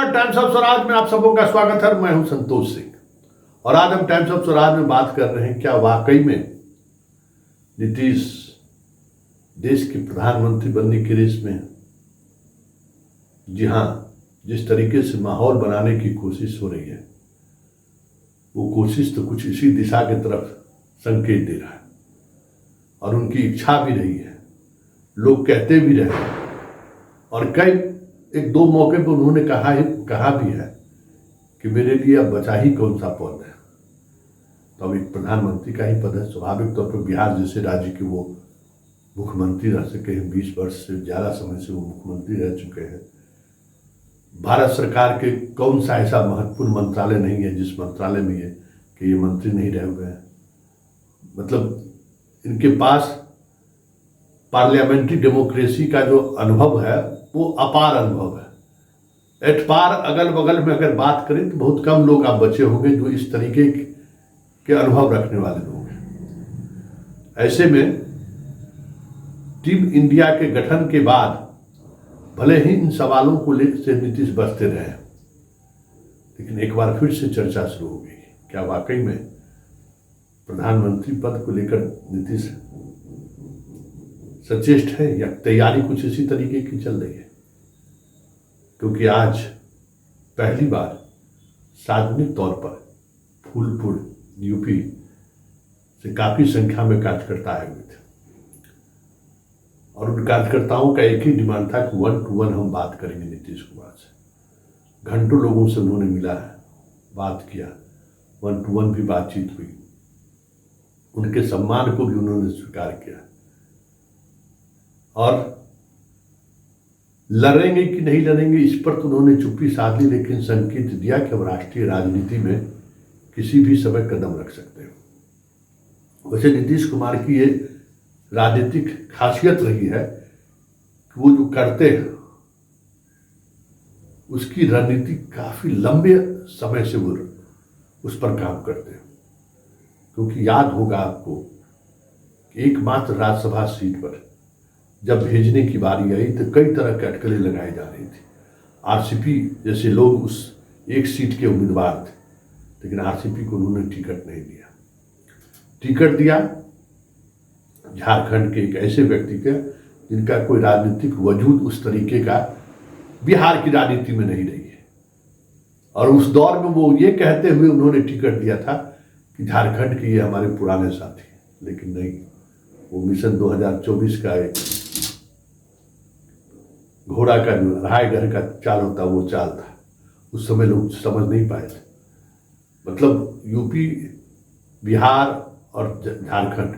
नमस्कार, times of Swaraj में आप सबों का स्वागत है। मैं हूं संतोष सिंह और आज हम टाइम्स ऑफ स्वराज में बात कर रहे हैं क्या वाकई में नीतीश देश के प्रधानमंत्री बनने की रेस में है। जी हां, जिस तरीके से माहौल बनाने की कोशिश हो रही है वो कोशिश तो कुछ इसी दिशा की तरफ संकेत दे रहा है और उनकी इच्छा भी रही है, लोग कहते भी रहे और कई एक दो मौके पर उन्होंने कहा भी है कि मेरे लिए अब बचा ही कौन सा पद है। तो अब एक प्रधानमंत्री का ही पद है। स्वाभाविक तौर पर बिहार जैसे राज्य के वो मुख्यमंत्री रह सके हैं, 20 वर्ष से ज़्यादा समय से वो मुख्यमंत्री रह चुके हैं। भारत सरकार के कौन सा ऐसा महत्वपूर्ण मंत्रालय नहीं है जिस मंत्रालय में ये मंत्री नहीं रहे हुए हैं। मतलब इनके पास पार्लियामेंट्री डेमोक्रेसी का जो अनुभव है वो अपार अनुभव है। एटपार अगल बगल में अगर बात करें तो बहुत कम लोग आप बचे होंगे जो इस तरीके के अनुभव रखने वाले लोग हैं। ऐसे में टीम इंडिया के गठन के बाद भले ही इन सवालों को से नीतीश बचते रहे, लेकिन एक बार फिर से चर्चा शुरू हो गई। क्या वाकई में प्रधानमंत्री पद को लेकर नीतीश सचेष्ट है या तैयारी कुछ इसी तरीके की चल रही है? क्योंकि आज पहली बार सार्वजनिक तौर पर फूलपुर यूपी से काफी संख्या में कार्यकर्ता आए हुए थे और उन कार्यकर्ताओं का एक ही डिमांड था कि 1 to 1 हम बात करेंगे नीतीश कुमार से। घंटों लोगों से उन्होंने मिला है, बात किया, 1 to 1 भी बातचीत हुई, उनके सम्मान को भी उन्होंने स्वीकार किया और लड़ेंगे कि नहीं लड़ेंगे इस पर तो उन्होंने चुप्पी साध ली, लेकिन संकेत दिया कि अब राष्ट्रीय राजनीति में किसी भी समय कदम रख सकते हो। वैसे नीतीश कुमार की ये राजनीतिक खासियत रही है कि वो जो करते हैं उसकी रणनीति काफी लंबे समय से वो उस पर काम करते हैं। क्योंकि याद होगा आपको एकमात्र राज्यसभा सीट पर जब भेजने की बारी आई तो कई तरह के अटकलें लगाई जा रही थी। आरसीपी जैसे लोग उस एक सीट के उम्मीदवार थे, लेकिन आरसीपी को उन्होंने टिकट नहीं दिया। टिकट दिया झारखंड के एक ऐसे व्यक्ति का जिनका कोई राजनीतिक वजूद उस तरीके का बिहार की राजनीति में नहीं रही है। और उस दौर में वो ये कहते हुए उन्होंने टिकट दिया था कि झारखंड के ये हमारे पुराने साथी हैं, लेकिन नहीं, वो मिशन 2024 का एक घोड़ा का जो 2.5 घर का चाल होता वो चाल था। उस समय लोग समझ नहीं पाए थे। मतलब यूपी, बिहार और झारखंड,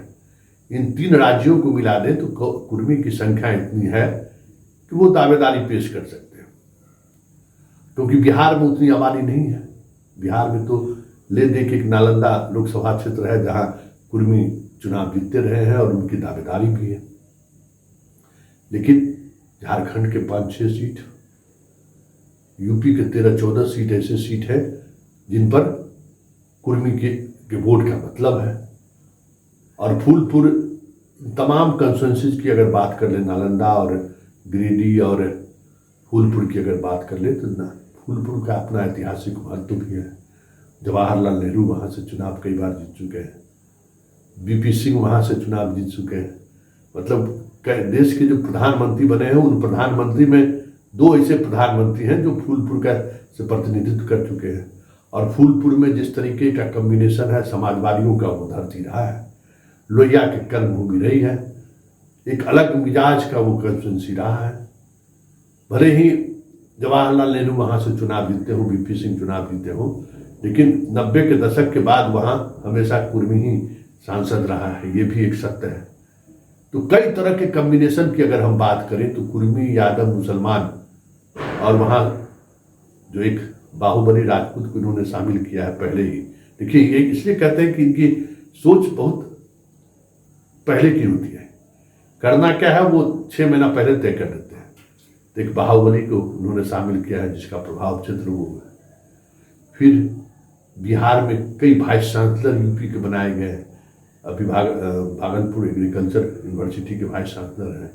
इन 3 राज्यों को मिला दें तो कुर्मी की संख्या इतनी है कि वो दावेदारी पेश कर सकते हैं। क्योंकि बिहार में उतनी आबादी नहीं है। बिहार में तो ले दे के एक नालंदा लोकसभा क्षेत्र है जहां कुर्मी चुनाव जीतते रहे हैं और उनकी दावेदारी भी है। लेकिन झारखंड के 5-6 सीट, यूपी के 13-14 सीट ऐसे सीट है जिन पर कुर्मी के वोट का मतलब है। और फूलपुर तमाम कंस्टिट्यूएंसीज की अगर बात कर ले, नालंदा और गिरिडीह और फूलपुर की अगर बात कर ले तो फूलपुर का अपना ऐतिहासिक महत्व भी है। जवाहरलाल नेहरू वहाँ से चुनाव कई बार जीत चुके हैं, बीपी सिंह वहाँ से चुनाव जीत चुके हैं। मतलब देश के जो प्रधानमंत्री बने हैं उन प्रधानमंत्री में 2 ऐसे प्रधानमंत्री हैं जो फूलपुर का से प्रतिनिधित्व कर चुके हैं। और फूलपुर में जिस तरीके का कॉम्बिनेशन है, समाजवादियों का वो धरती रहा है, लोहिया की कर्मभूमि रही है, एक अलग मिजाज का वो कंस्टिट्यूएंसी रहा है। भले ही जवाहरलाल नेहरू वहाँ से चुनाव जीतते हों, बीपी सिंह चुनाव जीते हों, लेकिन 90 के दशक के बाद वहाँ हमेशा कुर्मी ही सांसद रहा है, ये भी एक सत्य है। तो कई तरह के कॉम्बिनेशन की अगर हम बात करें तो कुर्मी, यादव, मुसलमान और वहाँ जो एक बाहुबली राजपूत को इन्होंने शामिल किया है पहले ही। देखिए, ये इसलिए कहते हैं कि इनकी सोच बहुत पहले की होती है। करना क्या है वो 6 महीना पहले तय कर देते हैं। तो एक बाहुबली को उन्होंने शामिल किया है जिसका प्रभाव क्षेत्र वो है। फिर बिहार में कई वाइस चांसलर यूपी के बनाए गए हैं। अभी भागलपुर एग्रीकल्चर यूनिवर्सिटी के वाइस चांसलर हैं।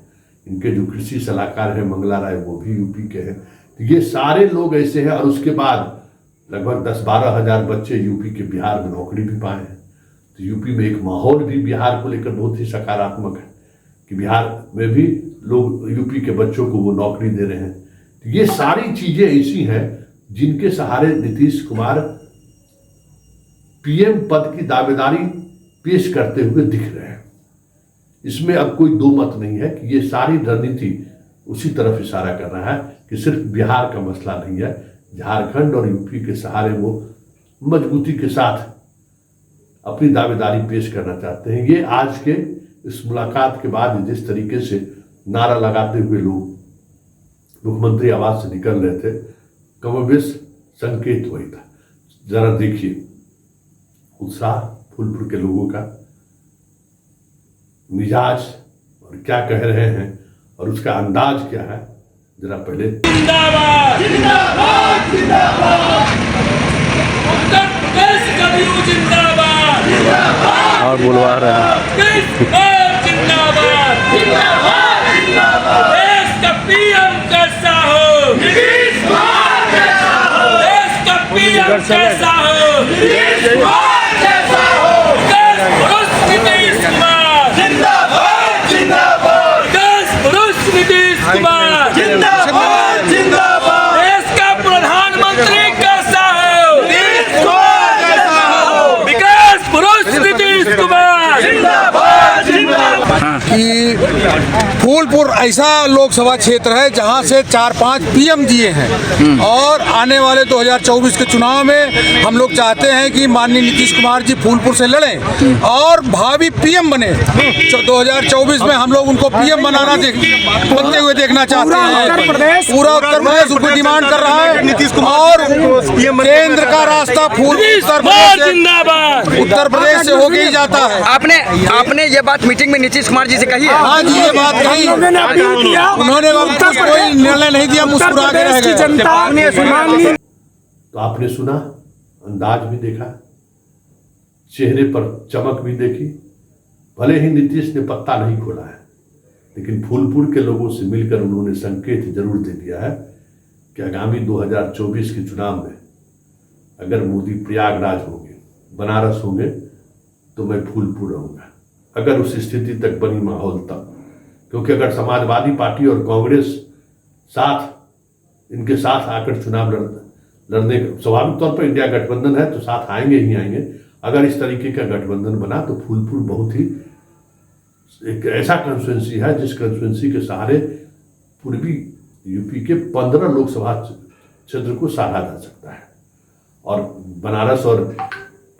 इनके जो कृषि सलाहकार हैं मंगला राय, वो भी यूपी के हैं। ये सारे लोग ऐसे हैं। और उसके बाद लगभग 10-12 हजार बच्चे यूपी के बिहार में नौकरी भी पाए हैं। तो यूपी में एक माहौल भी बिहार को लेकर बहुत ही सकारात्मक है कि बिहार में भी लोग यूपी के बच्चों को वो नौकरी दे रहे हैं। तो ये सारी चीजें ऐसी हैं जिनके सहारे नीतीश कुमार पीएम पद की दावेदारी पेश करते हुए दिख रहे हैं। इसमें अब कोई दो मत नहीं है कि ये सारी रणनीति उसी तरफ इशारा कर रहा है कि सिर्फ बिहार का मसला नहीं है, झारखंड और यूपी के सहारे वो मजबूती के साथ अपनी दावेदारी पेश करना चाहते हैं। ये आज के इस मुलाकात के बाद जिस तरीके से नारा लगाते हुए लोग मुख्यमंत्री आवास से निकल रहे थे, कमोबेश संकेत वही था। जरा देखिए उत्साह फूलपुर के लोगों का, मिजाज और क्या कह रहे हैं और उसका अंदाज क्या है, जरा पहले। जिंदाबाद जिंदाबाद जिंदाबाद, उत्तर प्रदेश कभी जिंदाबाद जिंदाबाद, और बुलवा रहे हैं जिंदाबाद जिंदाबाद जिंदाबाद। देश का पीएम कैसा हो, नीतीश कुमार कैसा हो, देश का पीएम कैसा हो, नीतीश कुमार कैसा हो, देश पुरुष नीतीश कुमार जिंदाबाद जिंदाबाद, देश पुरुष नीतीश कुमार जिंदाबाद जिंदाबाद। देश का प्रधानमंत्री कैसा हो, नीतीश कुमार कैसा हो, विकास पुरुष नीतीश कुमार जिंदाबाद जिंदाबाद। कि फूलपुर ऐसा लोकसभा क्षेत्र है जहां से 4-5 पीएम दिए हैं और आने वाले 2024 के चुनाव में हम लोग चाहते हैं कि माननीय नीतीश कुमार जी फूलपुर से लड़ें और भावी पीएम बने। 2024 में हम लोग उनको पीएम बनते हुए देखना चाहते हैं। पूरा उत्तर प्रदेश उनको डिमांड कर रहा है और केंद्र का रास्ता उत्तर प्रदेश से होके ही जाता है। आपने ये बात मीटिंग में नीतीश कुमार जी से कही है? हाँ जी, ये बात कही। उन्होंने कोई निर्णय नहीं दिया, मुस्कुरा के रह गए। तो आपने सुना, अंदाज भी देखा, चेहरे पर चमक भी देखी। भले ही नीतीश ने पत्ता नहीं खोला है, लेकिन फूलपुर के लोगों से मिलकर उन्होंने संकेत जरूर दे दिया है कि आगामी 2024 के चुनाव में अगर मोदी प्रयागराज होंगे, बनारस होंगे, तो मैं फूलपुर रहूंगा। अगर उस स्थिति तक बनी माहौल तब, क्योंकि अगर समाजवादी पार्टी और कांग्रेस इनके साथ आकर चुनाव लड़ने स्वाभाविक तौर पर इंडिया गठबंधन है तो साथ आएंगे ही आएंगे। अगर इस तरीके का गठबंधन बना तो फूलपुर बहुत ही एक ऐसा कंस्टिट्यूंसी है जिस कंस्टिट्यूंसी के सहारे पूर्वी यूपी के 15 लोकसभा क्षेत्र को सहारा जा सकता है। और बनारस और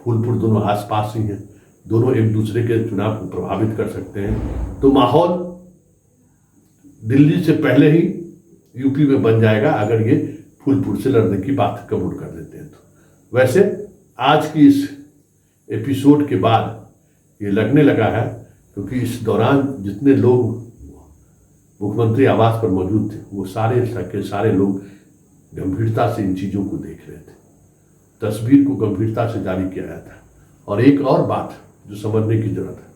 फूलपुर दोनों आसपास ही हैं, दोनों एक दूसरे के चुनाव को प्रभावित कर सकते हैं। तो माहौल दिल्ली से पहले ही यूपी में बन जाएगा अगर ये फूलपुर से लड़ने की बात कबूल कर लेते हैं तो। वैसे आज की इस एपिसोड के बाद ये लगने लगा है, क्योंकि इस दौरान जितने लोग मुख्यमंत्री आवास पर मौजूद थे वो सारे लोग गंभीरता से इन चीज़ों को देख रहे थे। तस्वीर को गंभीरता से जारी किया जाता है। और एक और बात जो समझने की जरूरत है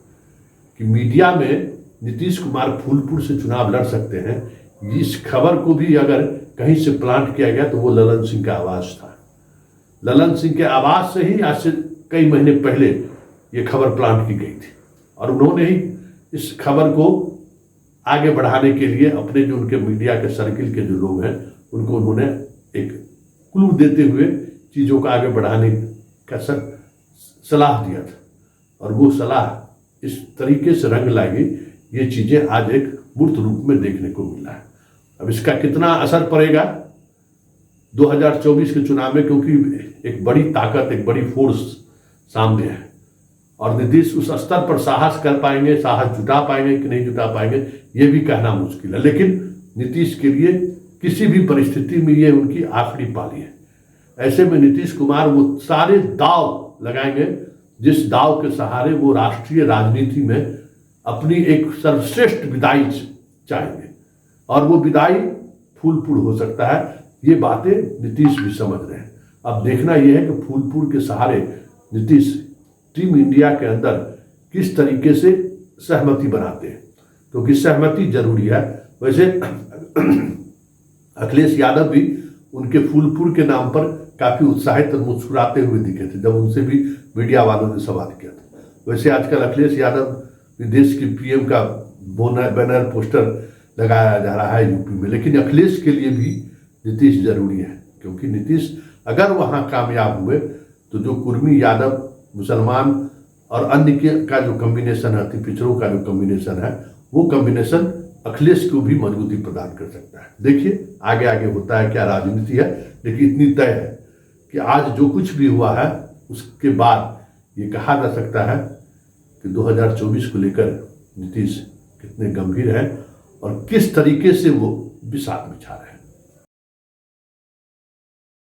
कि मीडिया में नीतीश कुमार फूलपुर से चुनाव लड़ सकते हैं, इस खबर को भी अगर कहीं से प्लांट किया गया तो वो ललन सिंह का आवाज था। ललन सिंह के आवाज से ही आज से कई महीने पहले ये खबर प्लांट की गई थी और उन्होंने ही इस खबर को आगे बढ़ाने के लिए अपने जो उनके मीडिया के सर्किल के जो लोग हैं उनको उन्होंने एक क्लू देते हुए चीज़ों को आगे बढ़ाने का सलाह दिया था। और वो सलाह इस तरीके से रंग लाएगी, ये चीज़ें आज एक मूर्त रूप में देखने को मिला है। अब इसका कितना असर पड़ेगा 2024 के चुनाव में, क्योंकि एक बड़ी ताकत, एक बड़ी फोर्स सामने है और नीतीश उस स्तर पर साहस कर पाएंगे, साहस जुटा पाएंगे कि नहीं जुटा पाएंगे ये भी कहना मुश्किल है। लेकिन नीतीश के लिए किसी भी परिस्थिति में ये उनकी आखिरी पाली है। ऐसे में नीतीश कुमार वो सारे दाव लगाएंगे जिस दाव के सहारे वो राष्ट्रीय राजनीति में अपनी एक सर्वश्रेष्ठ विदाई चाहेंगे और वो विदाई फूलपुर हो सकता है। ये बातें नीतीश भी समझ रहे हैं। अब देखना यह है कि फूलपुर के सहारे नीतीश टीम इंडिया के अंदर किस तरीके से सहमति बनाते हैं, क्योंकि सहमति जरूरी है। वैसे अखिलेश यादव भी उनके फूलपुर के नाम पर काफी उत्साहित और मुस्कुराते हुए दिखे थे जब उनसे भी मीडिया वालों ने सवाल किया था। वैसे आजकल अखिलेश यादव देश के पीएम का बैनर पोस्टर लगाया जा रहा है यूपी में, लेकिन अखिलेश के लिए भी नीतीश जरूरी है, क्योंकि नीतीश अगर वहां कामयाब हुए तो जो कुर्मी, यादव, मुसलमान और अन्य का जो कॉम्बिनेशन है, अति पिछड़ों का जो कॉम्बिनेशन है, वो कॉम्बिनेशन अखिलेश को भी मजबूती प्रदान कर सकता है। देखिए आगे आगे होता है क्या राजनीति है, लेकिन इतनी तय है कि आज जो कुछ भी हुआ है उसके बाद ये कहा जा सकता है कि 2024 को लेकर नीतीश कितने गंभीर हैं और किस तरीके से वो बिसात बिछा रहे हैं।